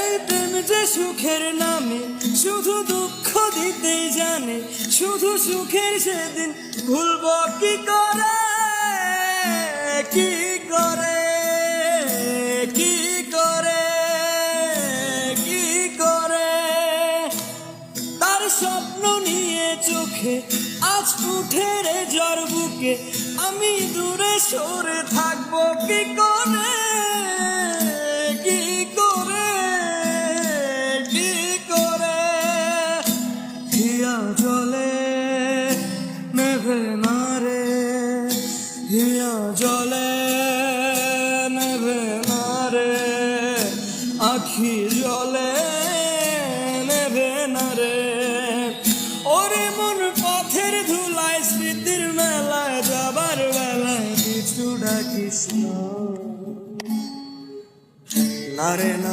এই প্রেম যে সুখের নামে শুধু দুঃখ দিতেই জানে, শুধু সুখের সেদিন ভুলব কি করে, কি করে, কি করে, কি করে। তার স্বপ্ন নিয়ে চোখে আজ উঠে রে জ্বর বুকে, আমি দূরে সরে থাকবো কি করে, কি করে, কি করে। হিয়া জলে নেভে না রে, হিয়া জলে নেভে না রে, আখি জলে নেভে না রে। ওরে মন পথের ধুলায় স্মৃতির মেলায় যাবার বেলায় কিছু ডাকিস না রে না।